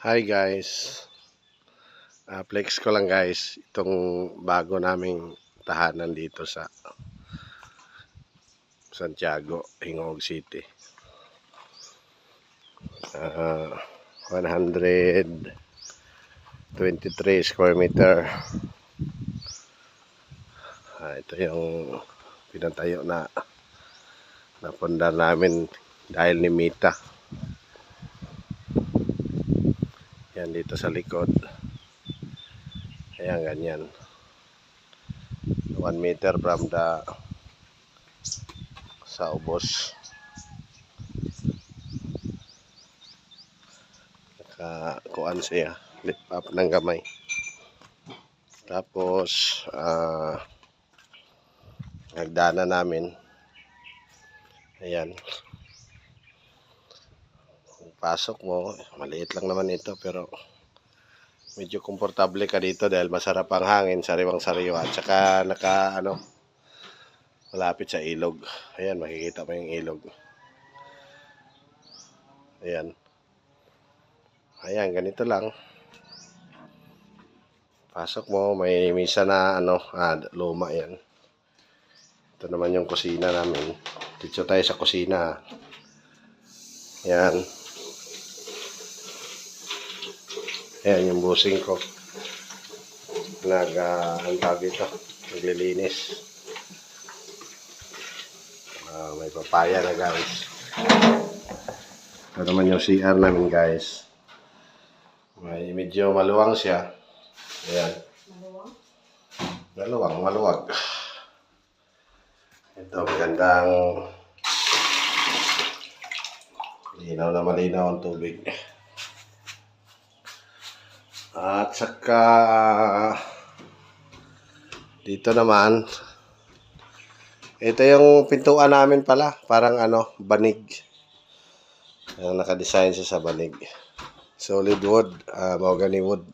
Hi guys, flex ko lang guys itong bago naming tahanan dito sa Santiago, Hingog City. 123 square meter. Ito yung pinatayo na napundar namin dahil ni Mita. Yan dito sa likod. Ayan, ganyan. 1 meter from the sa ubos. Nakakuan siya. Lift up ng kamay. Tapos, nagdana namin. Ayan. Pasok mo, maliit lang naman ito pero medyo komportable ka dito dahil masarap ang hangin, sariwang sariwa at saka malapit sa ilog. Ayan, makikita mo yung ilog. Ayan. Ayan, ganito lang. Pasok mo, may misa na luma yan. Ito naman yung kusina namin. Dito tayo sa kusina. Ayan. Ayan yung busing ko. Naglilinis. May papaya na guys. Ito naman yung CR namin guys. Medyo maluwang siya. Ayan. Maluwag. Ito magandang linaw na malinaw ang tubig. At saka dito naman ito yung pintuan namin pala, parang banig. Naka-design siya sa banig. Solid wood, mahogany wood.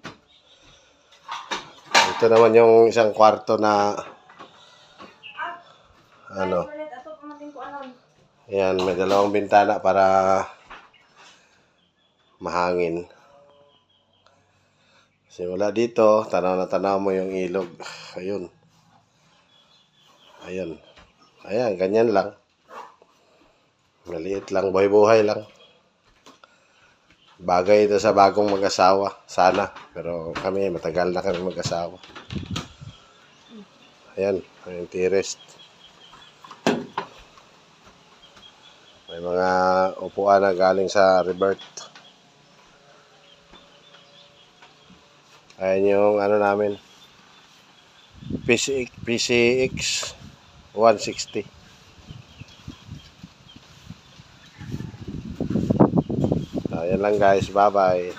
Ito naman yung isang kwarto na Ayan, may dalawang bintana para mahangin. Simula dito, tanaw na tanaw mo yung ilog. Ayun. Ayan, ganyan lang. Maliit lang, buhay-buhay lang. Bagay ito sa bagong mag-asawa. Sana. Pero kami, matagal na kami mag-asawa. Ayan, yung terrace. May mga upuan na galing sa Rebirth. Ayan yung namin. PCX 160. Ayan lang guys. Bye-bye.